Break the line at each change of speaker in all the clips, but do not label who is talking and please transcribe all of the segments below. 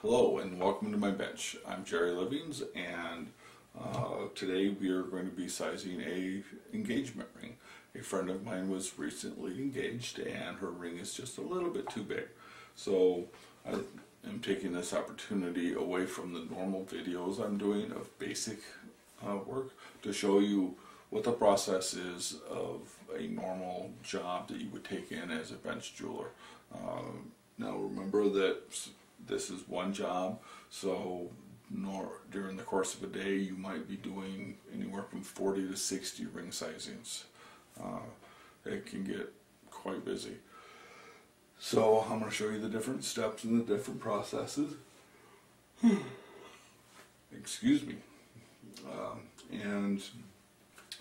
Hello and welcome to my bench. I'm Jerry Livings, and today we are going to be sizing a engagement ring. A friend of mine was recently engaged and her ring is just a little bit too big. So I am taking this opportunity away from the normal videos I'm doing of basic work to show you what the process is of a normal job that you would take in as a bench jeweler. Now remember that this is one job, so during the course of a day you might be doing anywhere from 40 to 60 ring sizings. It can get quite busy. So I'm going to show you the different steps and the different processes. Excuse me.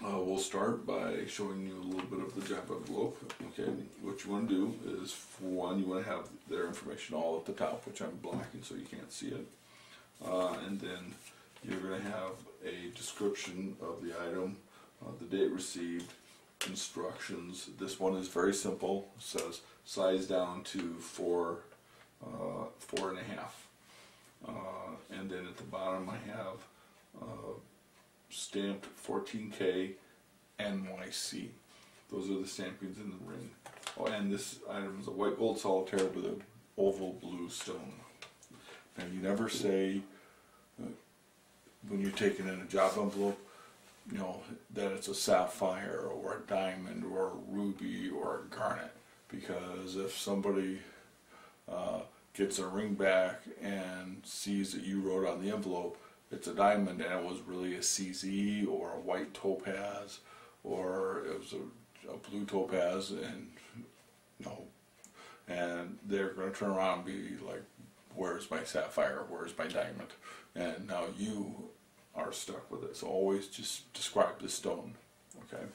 We'll start by showing you a little bit of the job envelope. Okay, what you want to do is, for one, you want to have their information all at the top, which I'm blacking so you can't see it. And then you're going to have a description of the item, the date received, instructions. This one is very simple. It says size down to 4.5. And then at the bottom I have stamped 14K NYC. Those are the stampings in the ring. Oh, and this item is a white gold solitaire with an oval blue stone. Now you never say when you're taking in a job envelope, you know, that it's a sapphire or a diamond or a ruby or a garnet, because if somebody gets a ring back and sees that you wrote on the envelope it's a diamond and it was really a CZ or a white topaz, or it was a blue topaz, and and they're going to turn around and be like, where's my sapphire, where's my diamond? And now you are stuck with it. So always just describe the stone, okay?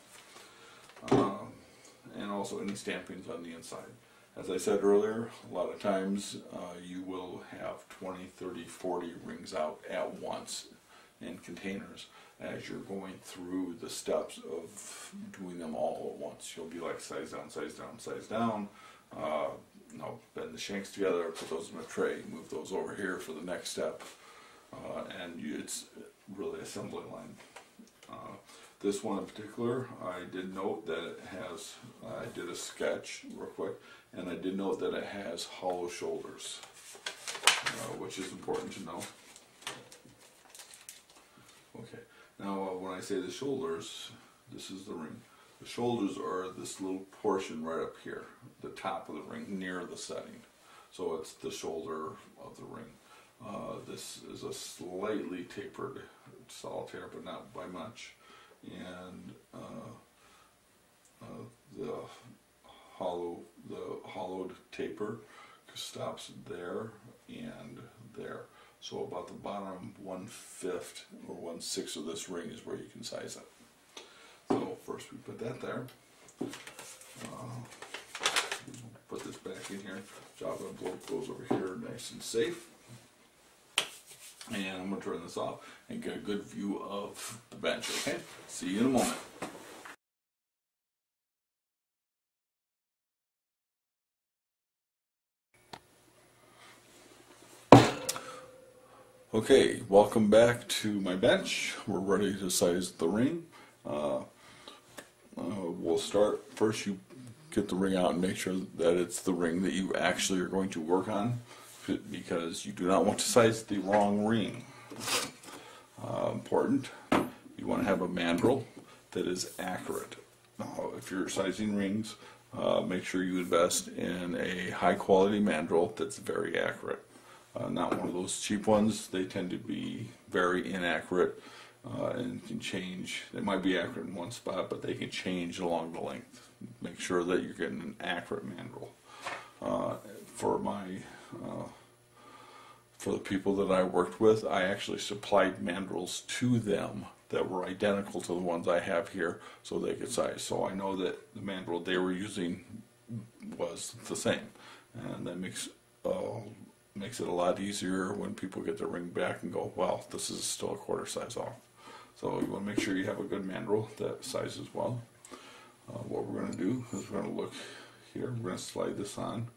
And also any stampings on the inside. As I said earlier, a lot of times you will have 20, 30, 40 rings out at once in containers as you're going through the steps of doing them all at once. You'll be like size down, size down, size down, bend the shanks together, put those in a tray, move those over here for the next step, and it's really assembly line. This one in particular, I did note that it has, I did a sketch real quick, and I did note that it has hollow shoulders, which is important to know. Okay, now when I say the shoulders, this is the ring. The shoulders are this little portion right up here, the top of the ring, near the setting. So it's the shoulder of the ring. This is a slightly tapered solitaire, but not by much. And the hollowed taper stops there and there. So about the bottom 1/5 or 1/6 of this ring is where you can size it. So first we put that there. Put this back in here. Job envelope goes over here nice and safe. And I'm going to turn this off and get a good view of the bench, okay? See you in a moment. Okay, welcome back to my bench. We're ready to size the ring. We'll start, first you get the ring out and make sure that it's the ring that you actually are going to work on, because you do not want to size the wrong ring. Important, you want to have a mandrel that is accurate. If you're sizing rings, make sure you invest in a high quality mandrel that's very accurate. Not one of those cheap ones. They tend to be very inaccurate and can change. They might be accurate in one spot, but they can change along the length. Make sure that you're getting an accurate mandrel. For the people that I worked with, I actually supplied mandrels to them that were identical to the ones I have here so they could size. So I know that the mandrel they were using was the same, and that makes it a lot easier when people get their ring back and go, well, this is still a quarter size off. So you want to make sure you have a good mandrel that sizes well. What we're going to do is we're going to look here, we're going to slide this on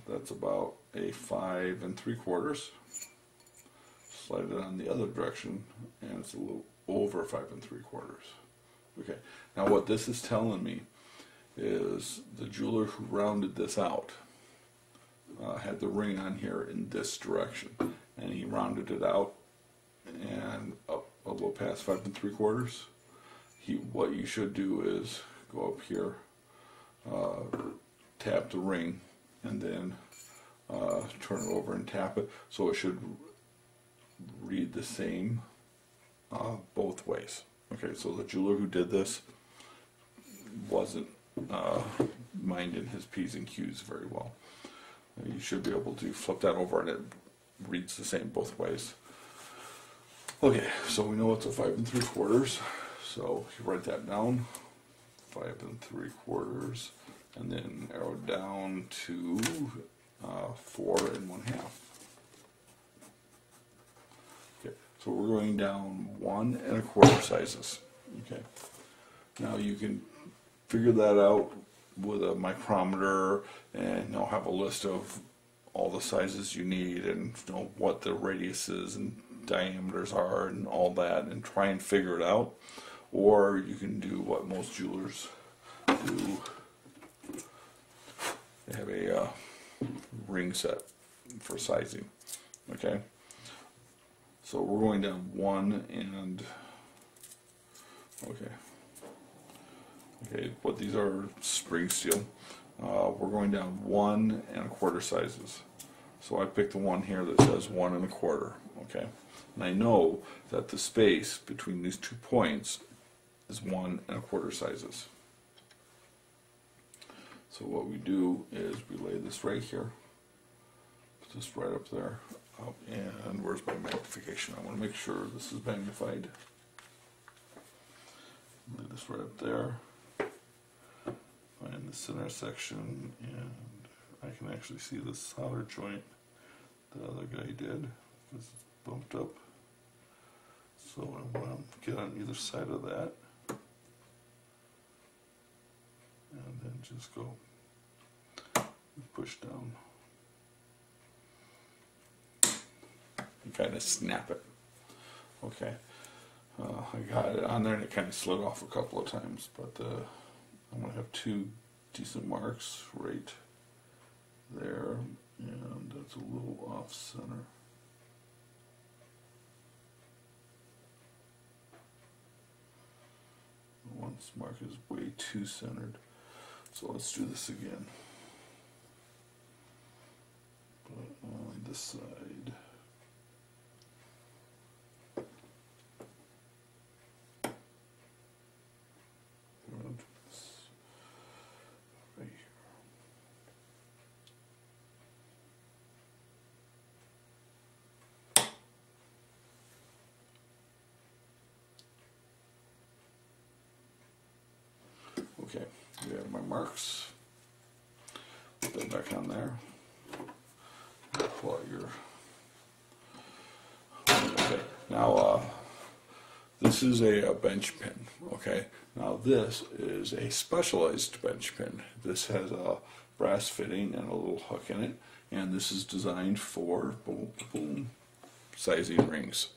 That's about a 5 3/4. Slide it on the other direction, and it's a little over 5 3/4. Okay, now what this is telling me is the jeweler who rounded this out had the ring on here in this direction, and he rounded it out and up a little past 5 3/4. What you should do is go up here, tap the ring, and then turn it over and tap it, so it should read the same both ways. Okay, so the jeweler who did this wasn't minding his P's and Q's very well. You should be able to flip that over and it reads the same both ways. Okay, so we know it's a 5 3/4, so you write that down, 5 3/4, and then arrow down to 4 1/2. Okay, so we're going down 1 1/4 sizes. Okay, now you can figure that out with a micrometer, and have a list of all the sizes you need, and what the radiuses and diameters are and all that, and try and figure it out. Or you can do what most jewelers do. They have a ring set for sizing. Okay, so we're going down 1 and okay, but these are spring steel. We're going down 1 1/4 sizes. So I picked the one here that says 1 1/4. Okay, and I know that the space between these 2 points is 1 1/4 sizes. So what we do is we lay this right here, put this right up there, and where's my magnification? I want to make sure this is magnified. Lay this right up there. Find the center section, and I can actually see the solder joint the other guy did, because it's bumped up. So I want to get on either side of that, and then just go and push down and kind of snap it. Okay, I got it on there and it kind of slid off a couple of times, but I'm going to have 2 decent marks right there, and that's a little off center. One mark is way too centered, so let's do this again. But on this side, right here. Okay, there are my marks. Put that back on there. Pull out your. Okay, now this is a bench pin. Okay, now this is a specialized bench pin. This has a brass fitting and a little hook in it, and this is designed for boom, boom, sizing rings.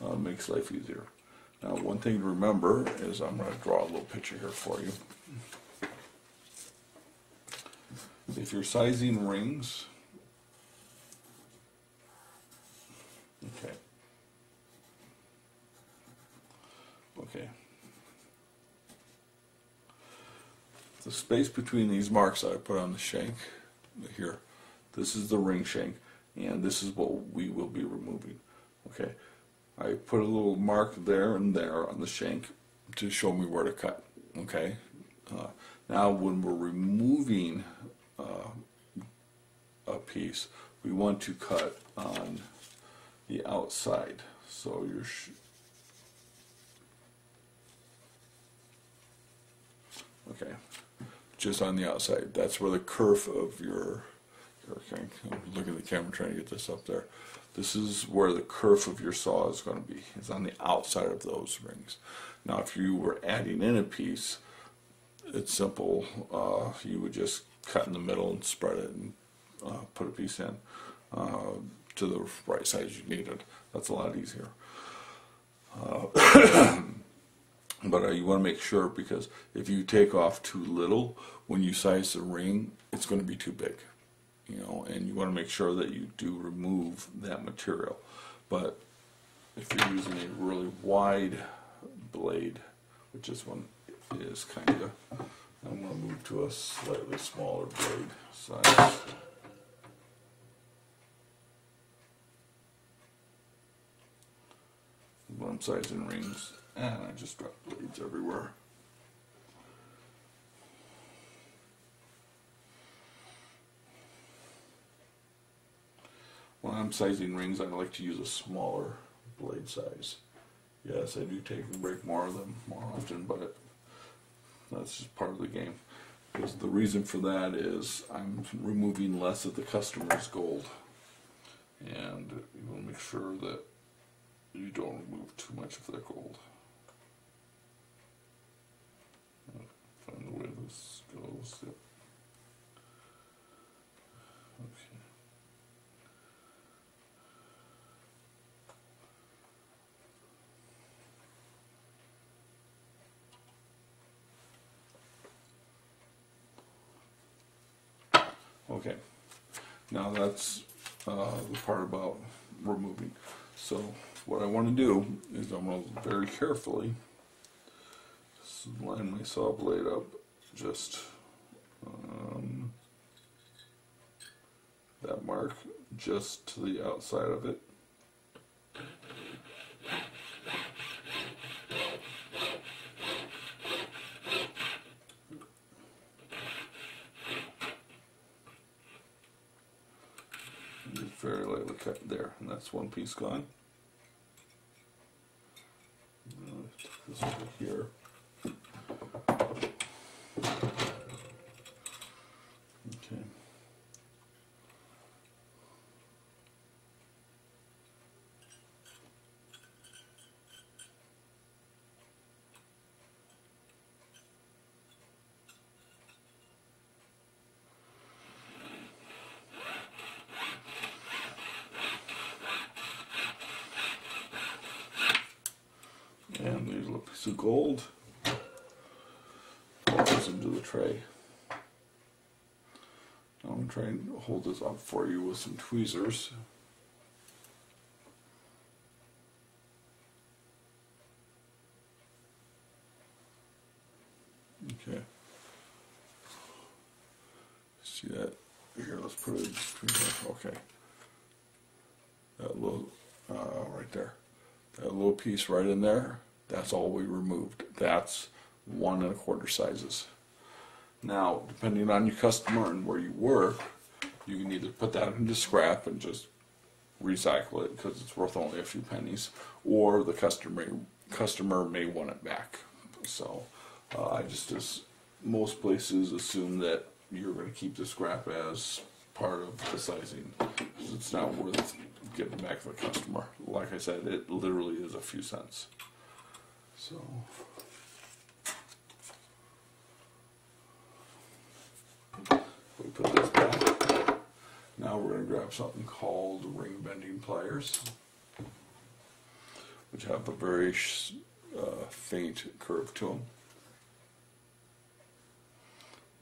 Makes life easier. Now, one thing to remember is I'm going to draw a little picture here for you. If you're sizing rings, okay, the space between these marks that I put on the shank here, this is the ring shank, and this is what we will be removing. Okay, I put a little mark there and there on the shank to show me where to cut. Okay, now when we're removing a piece, we want to cut on the outside. So you're okay, just on the outside. That's where the kerf of your okay, I'm looking at the camera trying to get this up there. This is where the kerf of your saw is going to be. It's on the outside of those rings. Now, if you were adding in a piece, it's simple. You would just cut in the middle and spread it and put a piece in to the right size you need it. That's a lot easier. But you want to make sure, because if you take off too little, when you size the ring, it's going to be too big. You know, and you want to make sure that you do remove that material. But if you're using a really wide blade, which this one is kind of, I'm going to move to a slightly smaller blade size. When I'm sizing rings, and I just dropped blades everywhere. When I'm sizing rings, I like to use a smaller blade size. Yes, I do take and break more of them more often, but that's just part of the game. Because the reason for that is I'm removing less of the customer's gold. And you want to make sure that you don't remove too much of their gold. Find the way this goes. Yep. Okay, now that's the part about removing. So what I want to do is I'm going to very carefully line my saw blade up just that mark just to the outside of it. Very lightly cut there, and that's one piece gone. This over here. Okay. And there's a little piece of gold that goes into the tray. Now I'm going to try and hold this up for you with some tweezers. Okay. See that? Here, let's put it in tweezer. Okay. That little, right there. That little piece right in there, that's all we removed. That's 1 1/4 sizes. Now, depending on your customer and where you work, you can either put that into scrap and just recycle it because it's worth only a few pennies, or the customer may want it back. So I just, as most places, assume that you're going to keep the scrap as part of the sizing, because it's not worth giving back to the customer. Like I said, it literally is a few cents. So we put this back. Now we're going to grab something called ring bending pliers, which have a very faint curve to them.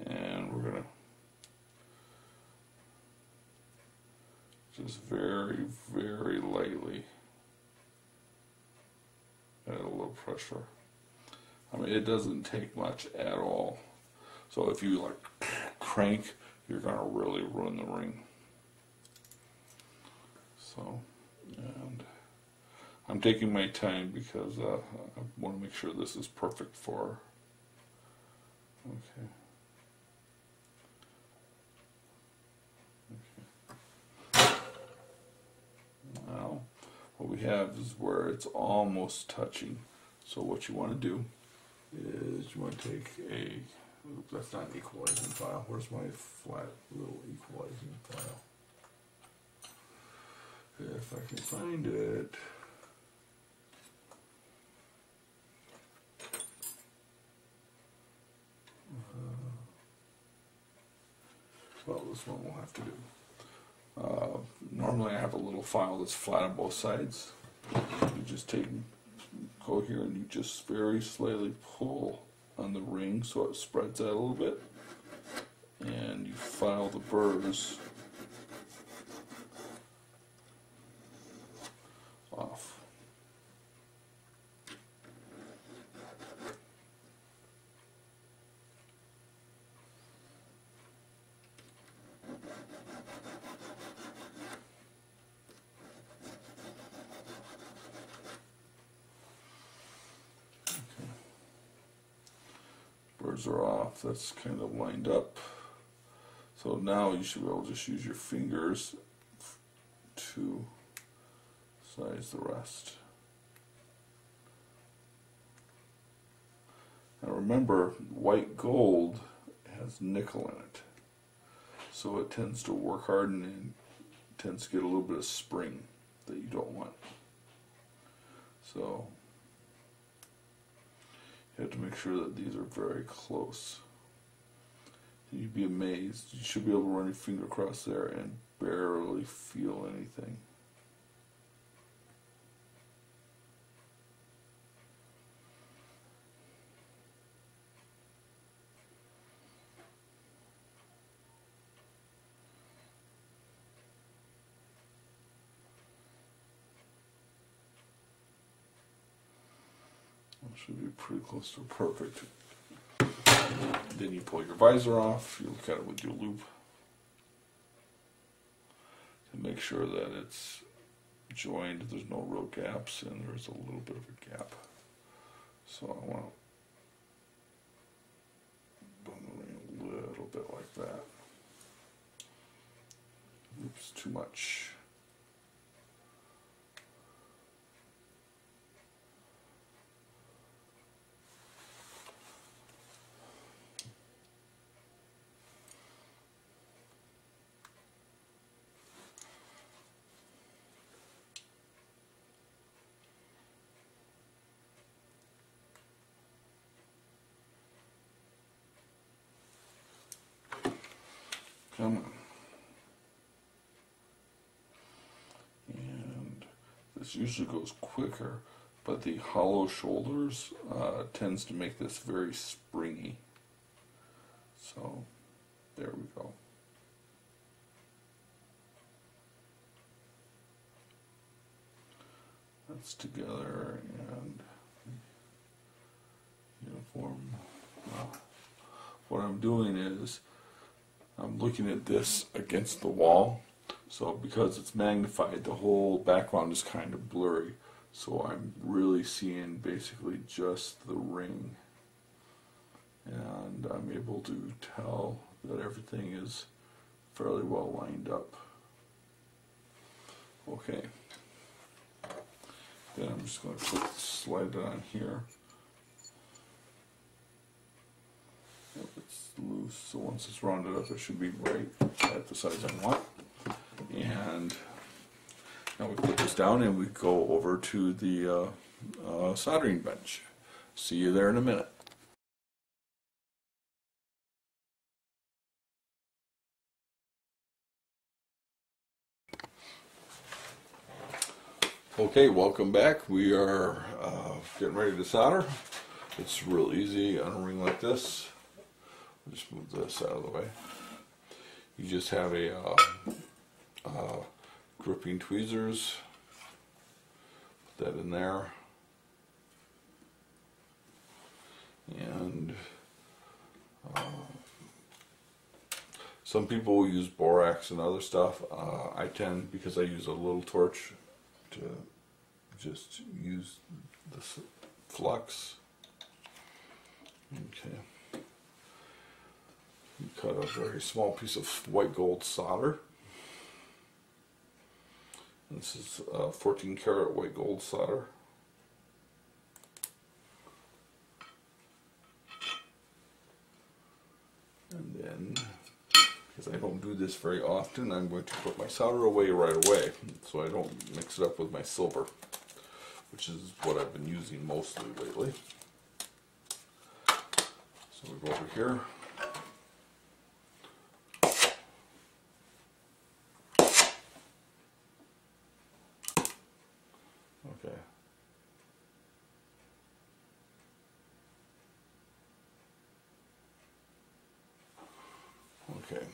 And we're going to just very, very lightly add a little pressure. I mean, it doesn't take much at all. So if you like crank, you're going to really ruin the ring. So, and I'm taking my time because I want to make sure this is perfect for. Okay. Now, what we have is where it's almost touching. So what you want to do is you want to take a, oops, that's not an equalizing file. Where's my flat little equalizing file? If I can find it. Well, this one will have to do. Normally I have a little file that's flat on both sides. You just go here and you just very slightly pull on the ring so it spreads out a little bit, and you file the burrs off. Burrs are off. That's kind of lined up. So now you should be able to just use your fingers to size the rest. Now remember, white gold has nickel in it, so it tends to work hard and tends to get a little bit of spring that you don't want. So you have to make sure that these are very close. You'd be amazed. You should be able to run your finger across there and barely feel anything. That should be pretty close to perfect. Then you pull your visor off, you look at it with your loupe to make sure that it's joined, there's no real gaps, and there's a little bit of a gap. So I want to bend the ring a little bit like that. Oops, too much. Come on. And this usually goes quicker, but the hollow shoulders tends to make this very springy. So there we go. That's together and uniform. What I'm doing is I'm looking at this against the wall, so because it's magnified, the whole background is kind of blurry, so I'm really seeing basically just the ring, and I'm able to tell that everything is fairly well lined up. Okay, then I'm just going to slide it on here. It's loose, so once it's rounded up, it should be right at the size I want. And now we put this down and we go over to the soldering bench. See you there in a minute. Okay, welcome back. We are getting ready to solder. It's real easy on a ring like this. I'll just move this out of the way. You just have a gripping tweezers. Put that in there. And some people will use borax and other stuff. I tend, because I use a little torch, to just use this flux. Okay. You cut a very small piece of white gold solder. This is 14 karat white gold solder. And then, because I don't do this very often, I'm going to put my solder away right away so I don't mix it up with my silver, which is what I've been using mostly lately. So we go over here. Okay. Okay.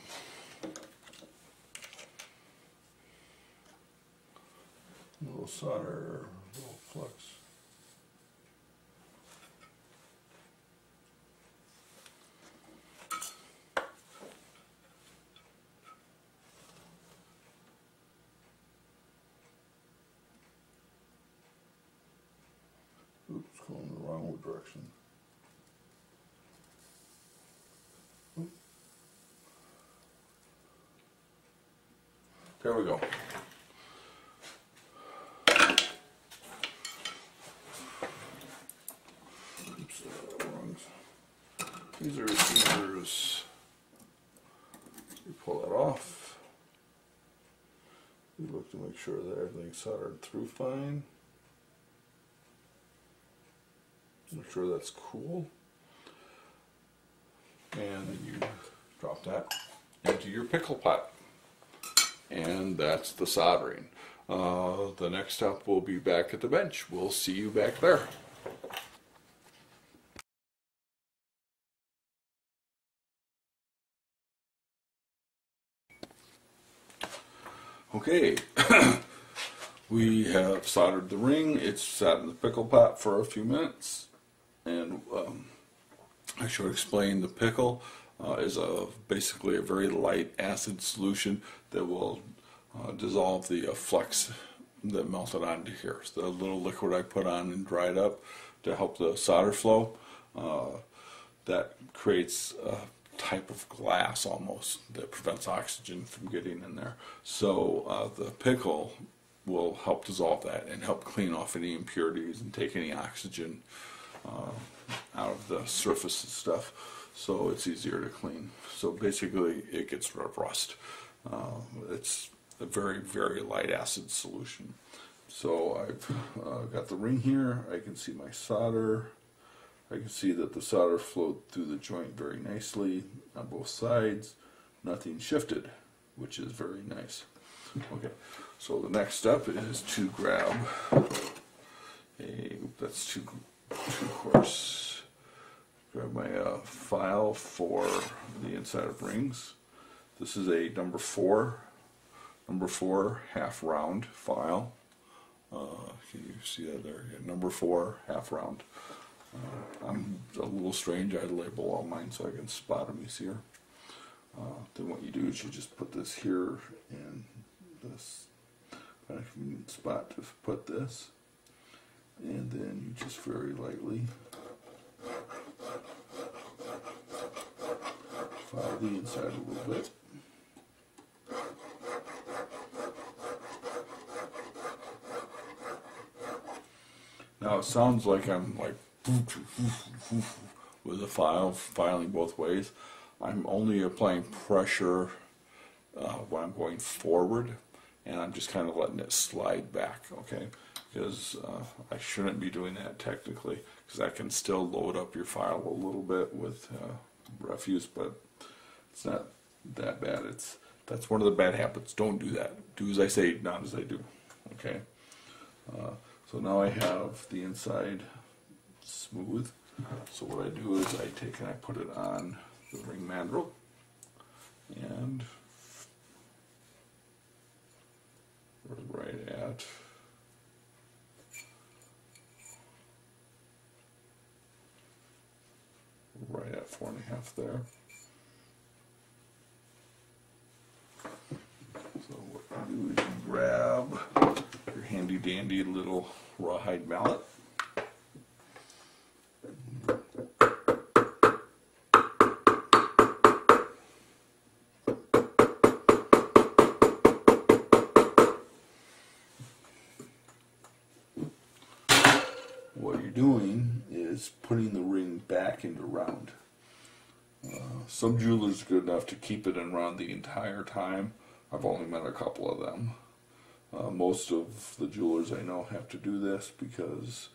A little solder, a little flux. Oops, going the wrong direction. Oop. There we go. Oops, wrong. These are receivers. You pull that off. You look to make sure that everything's soldered through fine. Make sure that's cool. And you drop that into your pickle pot. And that's the soldering. The next step will be back at the bench. We'll see you back there. Okay, we have soldered the ring. It's sat in the pickle pot for a few minutes. And I should explain the pickle is basically a very light acid solution that will dissolve the flux that melted onto here. So the little liquid I put on and dried up to help the solder flow, that creates a type of glass almost that prevents oxygen from getting in there. So the pickle will help dissolve that and help clean off any impurities and take any oxygen out of the surface and stuff, so it's easier to clean. So basically it gets rid of rust. It's a very, very light acid solution. So I've got the ring here. I can see my solder. I can see that the solder flowed through the joint very nicely on both sides. Nothing shifted, which is very nice. Okay, so the next step is to grab that's too coarse. Grab my file for the inside of rings. This is a number 4 half round file. Can you see that there? Yeah, number 4 half round. I'm a little strange. I label all mine so I can spot them easier. Then what you do is you just put this here in this kind of convenient spot to put this, and then you just very lightly file the inside a little bit. Now it sounds like I'm like with the filing both ways. I'm only applying pressure when I'm going forward, and I'm just kind of letting it slide back, okay? Because I shouldn't be doing that technically, because that can still load up your file a little bit with refuse, but it's not that bad. That's one of the bad habits. Don't do that. Do as I say, not as I do, okay? So now I have the inside smooth. So what I do is I take and I put it on the ring mandrel, and we're right at right at 4.5 there. So what you do is you grab your handy dandy little rawhide mallet. What you're doing is putting the ring back into round. Some jewelers are good enough to keep it in round the entire time. I've only met a couple of them. Most of the jewelers I know have to do this because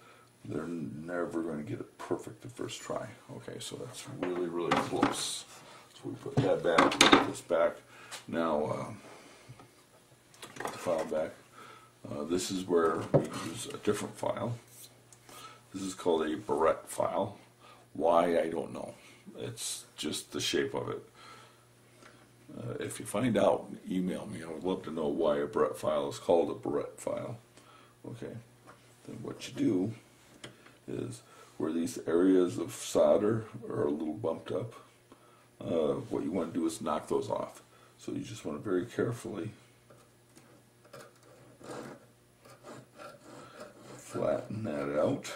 they're never going to get it perfect the first try. Okay, so that's really, really close. So we put that back, put this back. Now, put the file back. This is where we use a different file. This is called a barrette file. Why, I don't know. It's just the shape of it. If you find out, email me. I would love to know why a barrette file is called a barrette file. Okay, then what you do is where these areas of solder are a little bumped up, what you want to do is knock those off. So you just want to very carefully flatten that out.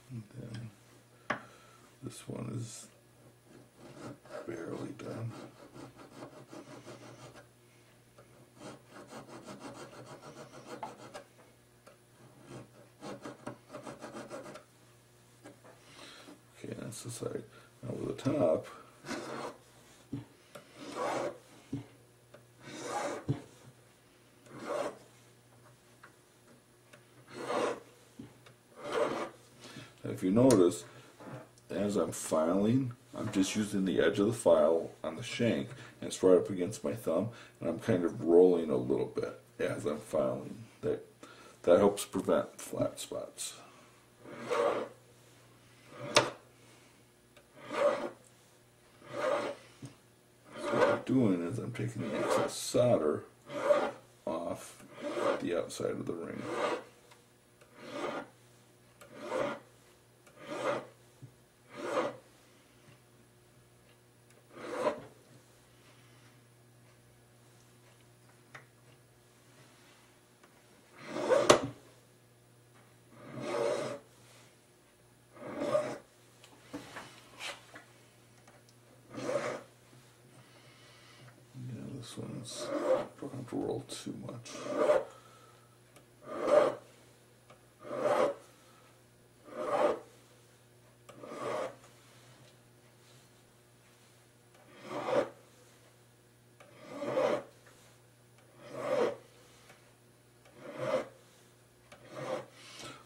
And then this one is barely done. Okay, that's the side. Now with the top, if you notice, as I'm filing, I'm just using the edge of the file on the shank, and it's right up against my thumb, and I'm kind of rolling a little bit as I'm filing. That helps prevent flat spots. So what I'm doing is I'm taking the excess solder off the outside of the ring. This one's, don't have to roll too much.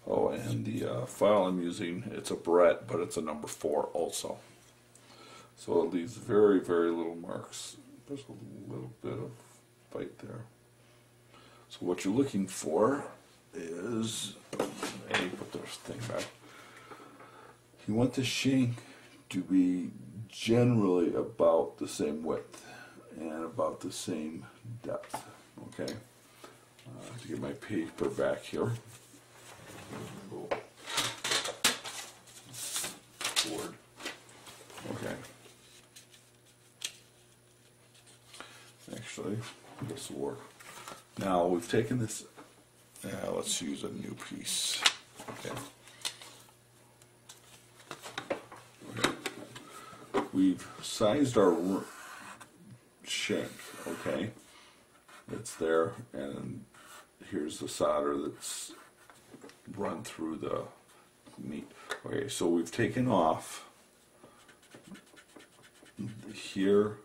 Oh, and the file I'm using, it's a barrette, but it's a number 4 also. So it leaves very, very little marks. There's a little bit of bite there. So what you're looking for is, let me put this thing back. You want the shank to be generally about the same width and about the same depth. Okay. To get my paper back here. Board. Okay. Actually, this will work. Now we've taken this, let's use a new piece. Okay. We've sized our shank, okay? It's there, and here's the solder that's run through the meat. Okay, so we've taken off here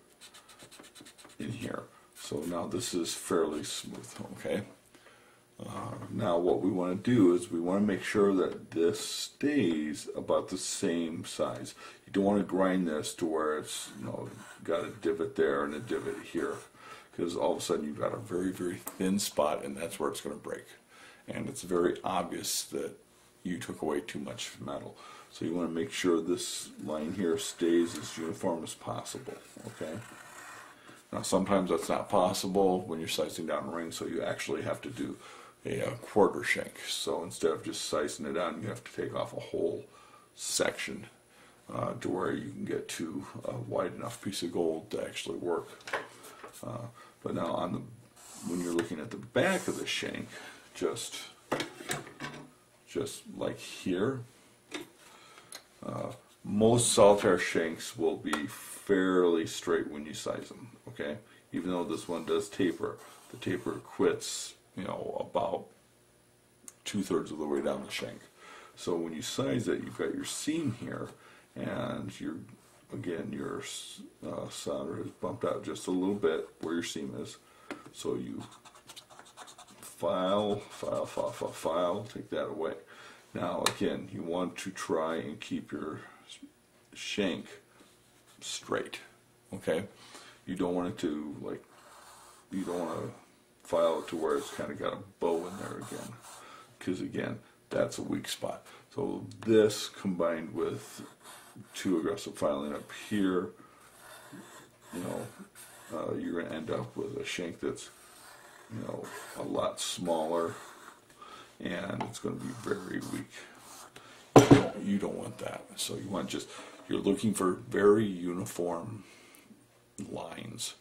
in here. So now this is fairly smooth, okay? Now what we want to do is we want to make sure that this stays about the same size. You don't want to grind this to where it's, you know, got a divot there and a divot here, because all of a sudden you've got a very, very thin spot, and that's where it's going to break. And it's very obvious that you took away too much metal. So you want to make sure this line here stays as uniform as possible, okay? Now sometimes that's not possible when you're sizing down a ring, so you actually have to do a quarter shank. So instead of just sizing it down, you have to take off a whole section to where you can get to a wide enough piece of gold to actually work. But now on the, when you're looking at the back of the shank, just like here, most solitaire shanks will be fairly straight when you size them, okay? Even though this one does taper, the taper quits, you know, about 2/3 of the way down the shank. So when you size it, you've got your seam here, and your, again, your solder is bumped out just a little bit where your seam is. So you file, take that away. Now again, you want to try and keep your shank straight. Okay, you don't want it to, like, you don't want to file it to where it's kind of got a bow in there again, because again, that's a weak spot. So this combined with too aggressive filing up here, you know, you're going to end up with a shank that's, you know, a lot smaller, and it's going to be very weak. You don't want that. So you want just, you're looking for very uniform lines.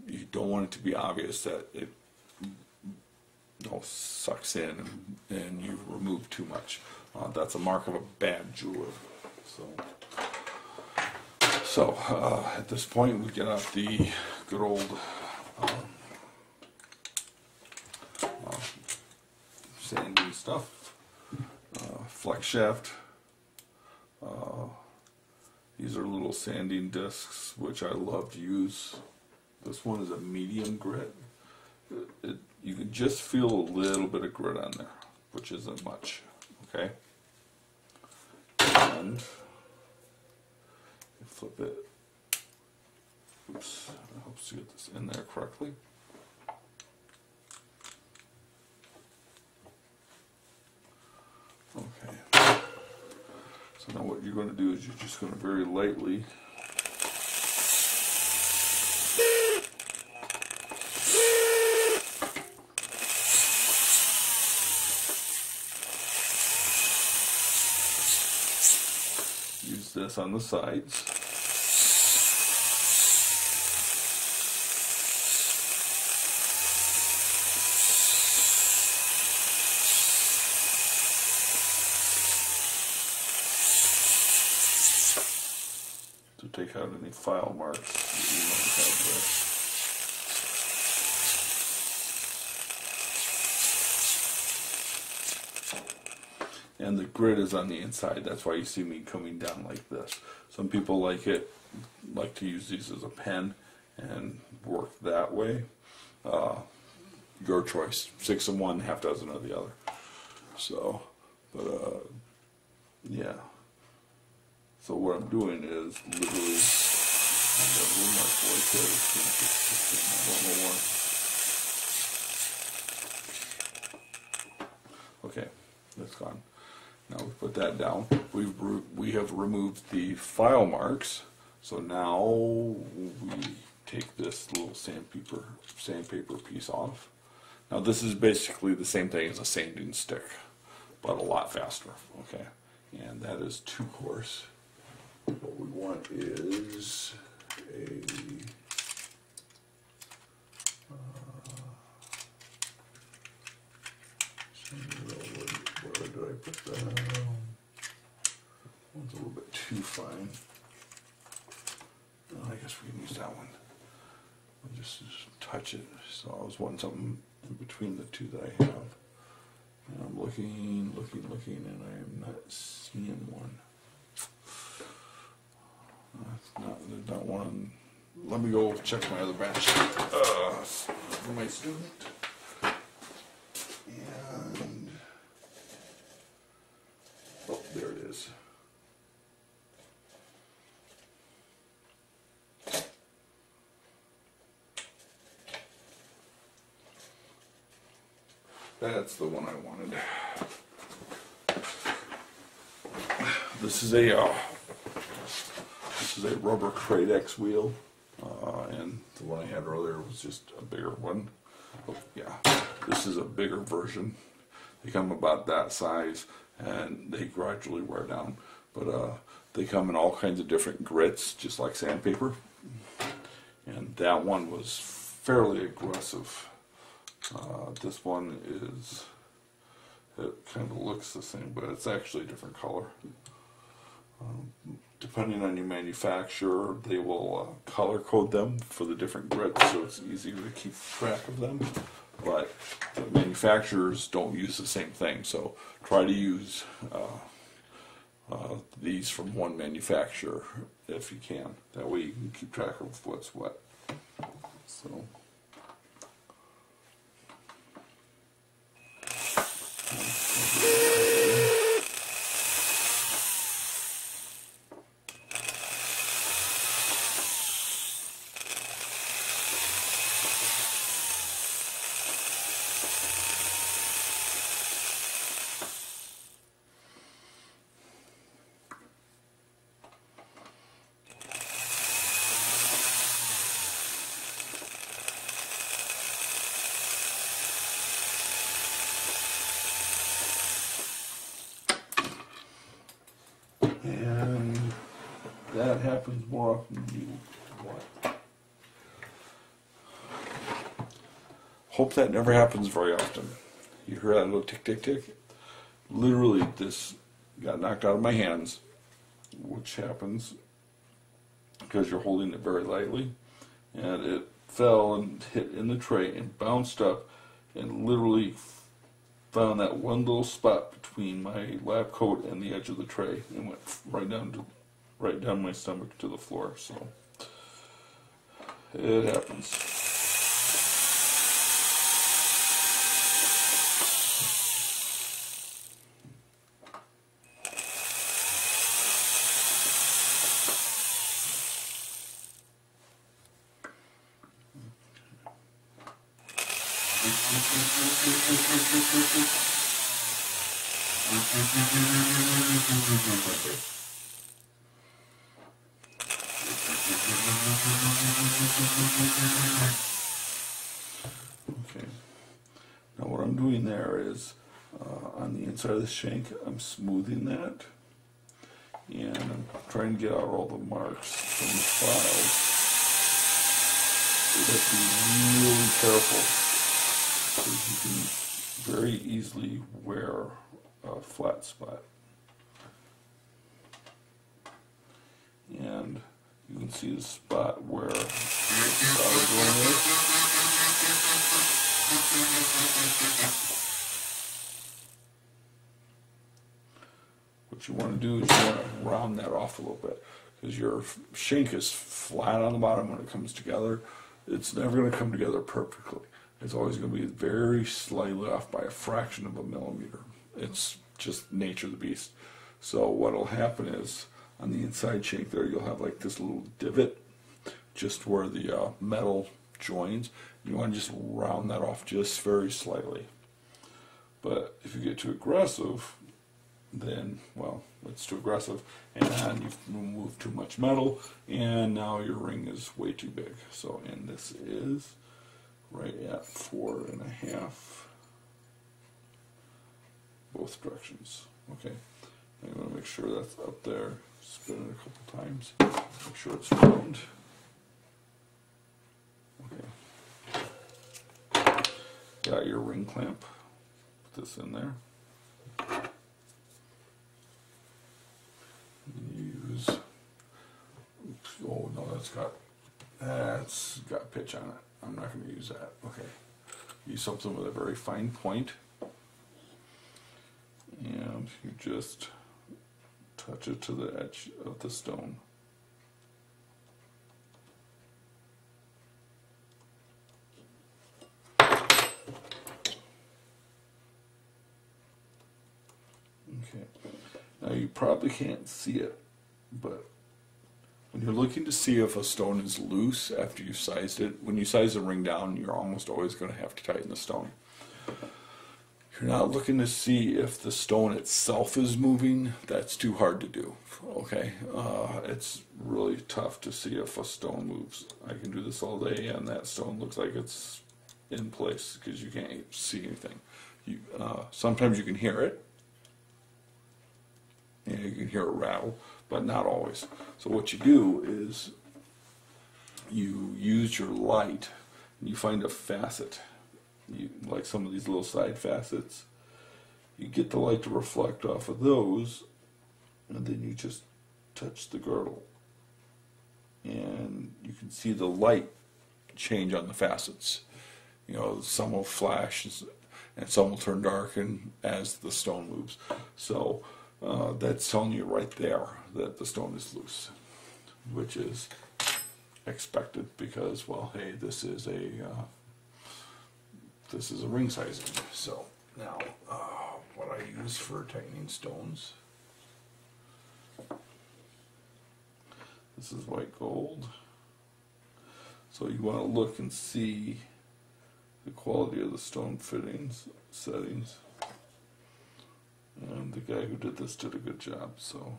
You don't want it to be obvious that it, you know, sucks in and you remove too much. That's a mark of a bad jeweler. So at this point, we get out the good old sanding stuff, flex shaft. These are little sanding discs, which I love to use. This one is a medium grit. You can just feel a little bit of grit on there, which isn't much. Okay, and you flip it. Oops, I hope to get this in there correctly. Okay. So now what you're going to do is you're just going to very lightly use this on the sides. To take out any file marks that you might have there. And the grit is on the inside. That's why you see me coming down like this. Some people like to use these as a pen and work that way. Your choice. 6 of one, half dozen of the other. So, but yeah. So what I'm doing is literally, I've got a little mark right there. I don't know why. Okay, that's gone. Now we put that down. We have removed the file marks. So now we take this little sandpaper piece off. Now this is basically the same thing as a sanding stick, but a lot faster. Okay, and that is too coarse. What we want is a where did I put that? One's a little bit too fine. I guess we can use that one. I'll just touch it. So I was wanting something in between the two that I have. And I'm looking, and I am not seeing one. That's not one. Let me go check my other batch for my student. And oh, there it is. That's the one I wanted. This is a rubber Kradex wheel, and the one I had earlier was just a bigger one. Oh, yeah, this is a bigger version. They come about that size, and they gradually wear down. But they come in all kinds of different grits, just like sandpaper. And that one was fairly aggressive. This one is, it kind of looks the same, but it's actually a different color. Depending on your manufacturer, they will color code them for the different grits, so it's easier to keep track of them. But the manufacturers don't use the same thing, so try to use these from one manufacturer if you can. That way you can keep track of what's what. So. that happens more often than you want. Hope that never happens very often. You hear that little tick, tick, tick? Literally, this got knocked out of my hands, which happens because you're holding it very lightly, and it fell and hit in the tray and bounced up and literally found that one little spot between my lab coat and the edge of the tray and went right down my stomach to the floor. So it happens. Okay. Now what I'm doing there is on the inside of the shank, I'm smoothing that, and I'm trying to get out all the marks from the files. So you have to be really careful, because you can very easily wear a flat spot. And you can see the spot where the solid one is. What you want to do is you want to round that off a little bit, because your shank is flat on the bottom when it comes together. It's never going to come together perfectly. It's always going to be very slightly off by a fraction of a millimeter. It's just nature of the beast. So what will happen is, on the inside shank there, you'll have like this little divot just where the metal joins. You want to just round that off just very slightly. But if you get too aggressive, then, well, it's too aggressive, and you've removed too much metal, and now your ring is way too big. So, and this is right at 4.5, both directions. Okay, I'm going to make sure that's up there. Spin it a couple times, make sure it's round. Okay, got your ring clamp. Put this in there. Use. Oops, oh no, that's got pitch on it. I'm not going to use that. Okay, use something with a very fine point, and you just touch it to the edge of the stone. Okay, now you probably can't see it, but when you're looking to see if a stone is loose after you've sized it, when you size the ring down, you're almost always going to have to tighten the stone. You're not looking to see if the stone itself is moving. That's too hard to do. Okay, it's really tough to see if a stone moves. I can do this all day, and that stone looks like it's in place because you can't see anything. Sometimes you can hear it, and you can hear it rattle, but not always. So what you do is you use your light, and you find a facet. Like some of these little side facets, you get the light to reflect off of those, and then you just touch the girdle, and you can see the light change on the facets. You know, some will flash and some will turn dark as the stone moves. So that's telling you right there that the stone is loose, which is expected because, well, hey, this is a ring sizing. So now, what I use for tightening stones, this is white gold. So you want to look and see the quality of the stone settings. And the guy who did this did a good job, so.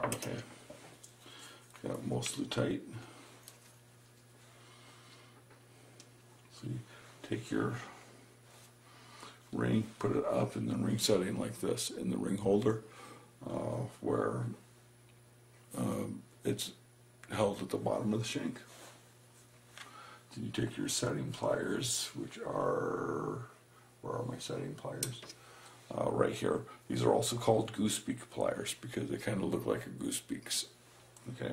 Okay. mostly tight. So you take your ring, put it up in the ring setting like this in the ring holder, where it's held at the bottom of the shank. Then you take your setting pliers, which are, where are my setting pliers? Right here. These are also called goose beak pliers because they kind of look like a goose beaks. Okay.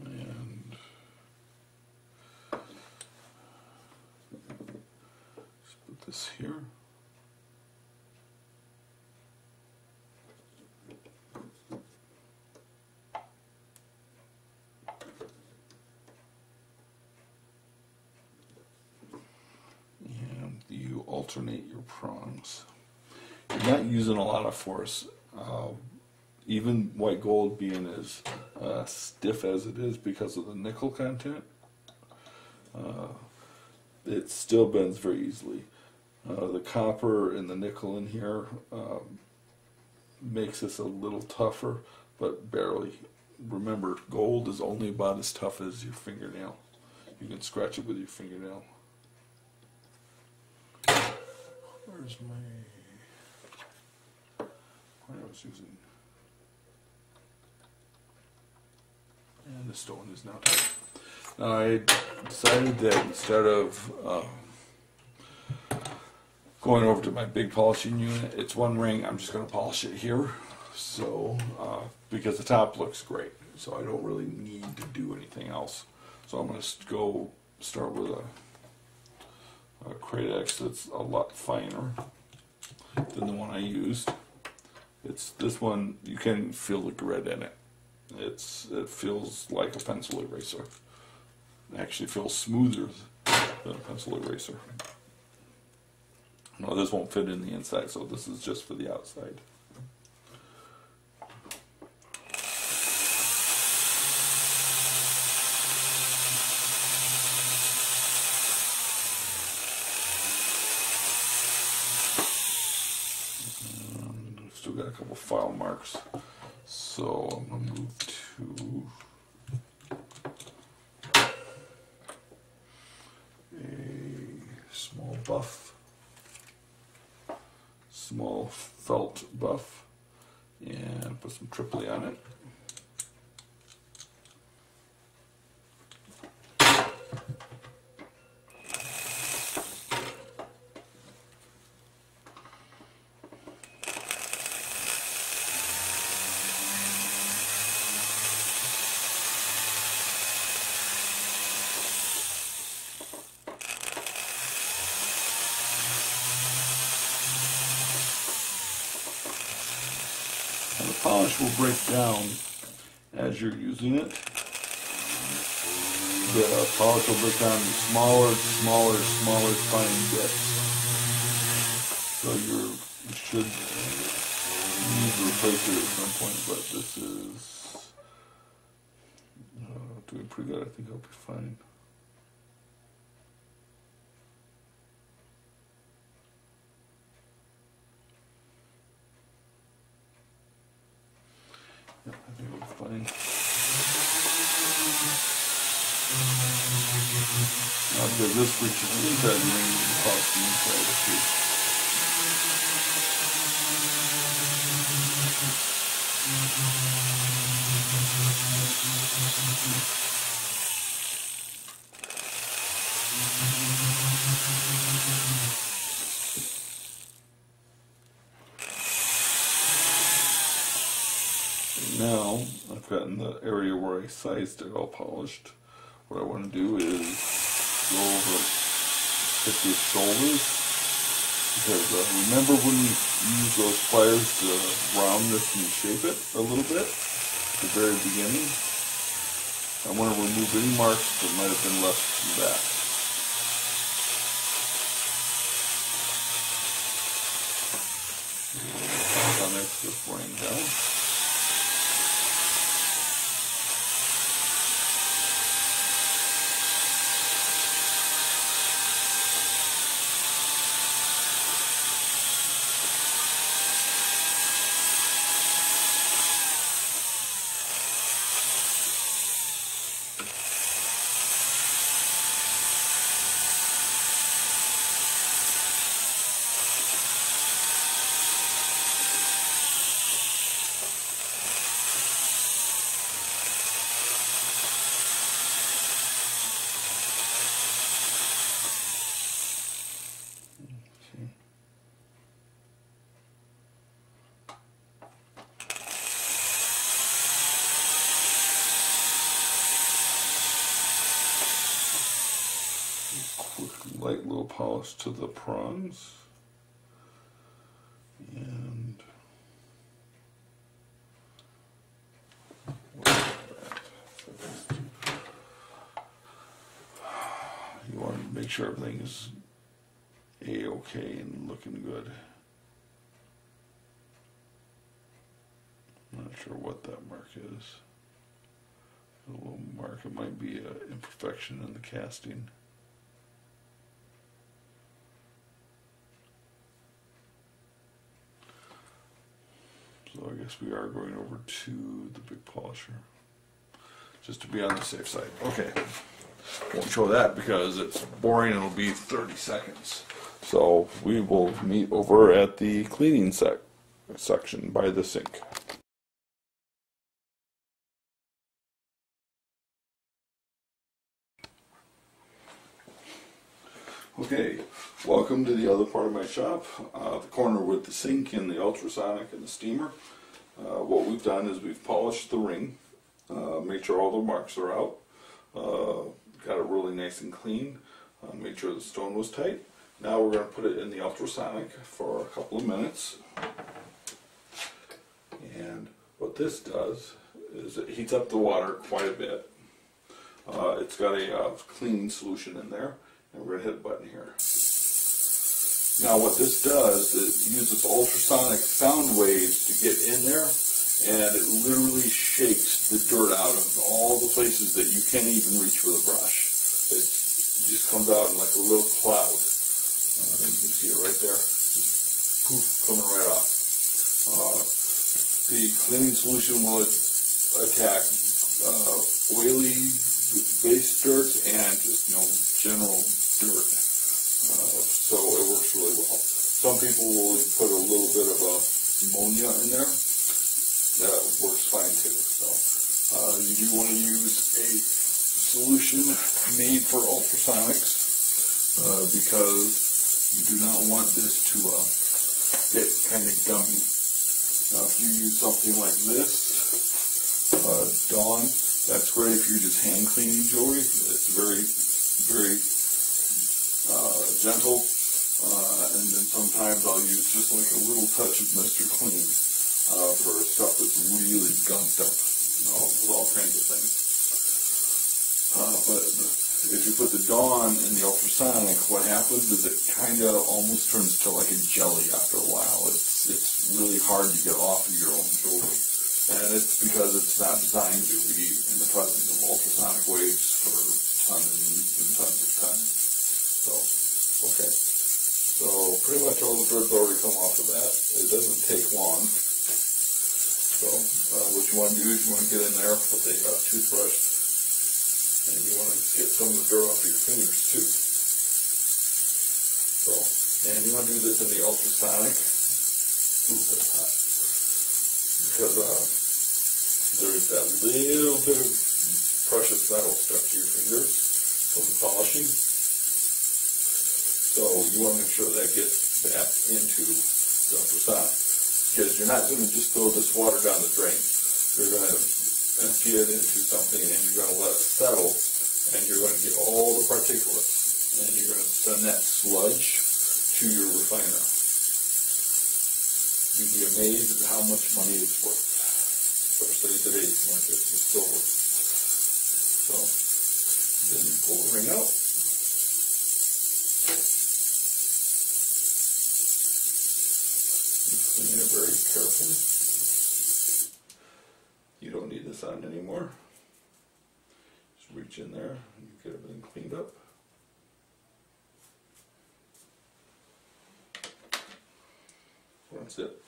And just put this here. And you alternate your prongs. You're not using a lot of force. Even white gold being as stiff as it is because of the nickel content, it still bends very easily. The copper and the nickel in here makes this a little tougher, but barely. Remember, gold is only about as tough as your fingernail. You can scratch it with your fingernail. Where's my... what I was using... and the stone is now tight. Now I decided that instead of going over to my big polishing unit, it's one ring, I'm just going to polish it here. So, because the top looks great, so I don't really need to do anything else. So I'm going to go start with a Kratex that's a lot finer than the one I used. It's this one, you can feel the grit in it. It feels like a pencil eraser. It actually feels smoother than a pencil eraser. No, this won't fit in the inside, so this is just for the outside. And I've still got a couple file marks. So I'm going to move to a small buff, small felt buff, and put some triply on it. And the polish will break down as you're using it. The polish will break down into smaller fine bits. So you should need to replace it at some point, but this is doing pretty good. I think I'll be fine. Yeah, I think it'll be fine. Now, because this reaches inside the ring, you can polish the inside too. Now, I've gotten the area where I sized it all polished. What I want to do is go over hit these shoulders, because remember when we use those pliers to round this and shape it a little bit at the very beginning? I want to remove any marks that might have been left from that. Down there to just bring down. light little polish to the prongs. And you want to make sure everything is A-okay and looking good. I'm not sure what that mark is. A little mark, it might be an imperfection in the casting. So I guess we are going over to the big polisher, just to be on the safe side. Okay, won't show that because it's boring and it'll be 30 seconds. So we will meet over at the cleaning section by the sink. Okay, welcome to the other part of my shop, the corner with the sink and the ultrasonic and the steamer. What we've done is we've polished the ring, made sure all the marks are out, got it really nice and clean, made sure the stone was tight. Now we're going to put it in the ultrasonic for a couple of minutes. And what this does is it heats up the water quite a bit. It's got a cleaning solution in there. And we're going to hit a button here. Now what this does is it uses ultrasonic sound waves to get in there, and it literally shakes the dirt out of all the places that you can't even reach with a brush. It just comes out in like a little cloud. You can see it right there. Just poof, coming right off. The cleaning solution will attack oily base dirt and just general dirt, so it works really well. Some people will put a little bit of ammonia in there. That works fine too. So you do want to use a solution made for ultrasonics because you do not want this to get kind of gummy. Now if you use something like this, Dawn, that's great if you're just hand cleaning jewelry. It's very gentle, and then sometimes I'll use just like a little touch of Mr. Clean for stuff that's really gunked up, all kinds of things. But if you put the Dawn in the ultrasonic, what happens is it kind of almost turns to like a jelly after a while. It's really hard to get off of your own jewelry, and it's because it's not designed to be in the presence of ultrasonic waves for tons and tons of time. So, okay. So, pretty much all the dirt's already come off of that. It doesn't take long. So, what you want to do is you want to get in there with a toothbrush, and you want to get some of the dirt off of your fingers too. So, and you want to do this in the ultrasonic. Ooh, that's hot. Because there's that little bit of precious metal stuck to your fingers from the polishing. So you want to make sure that gets back into the ultrasonic. Because you're not going to just throw this water down the drain. You're going to empty it into something and you're going to let it settle, and you're going to get all the particulates, and you're going to send that sludge to your refiner. You'd be amazed at how much money it's worth, especially today's market with silver. So then you pull the ring out. Clean it very carefully. You don't need this on anymore. Just reach in there and get everything cleaned up. That's it.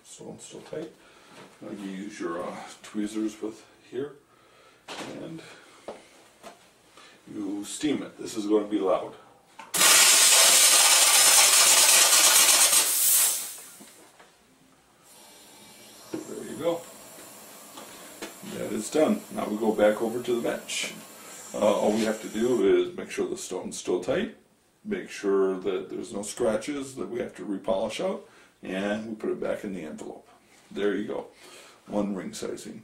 Stone's still tight. Now you use your tweezers with here, and you steam it. This is going to be loud. Go. That is done. Now we go back over to the bench. All we have to do is make sure the stone's still tight, make sure that there's no scratches that we have to repolish out, and we put it back in the envelope. There you go. One ring sizing.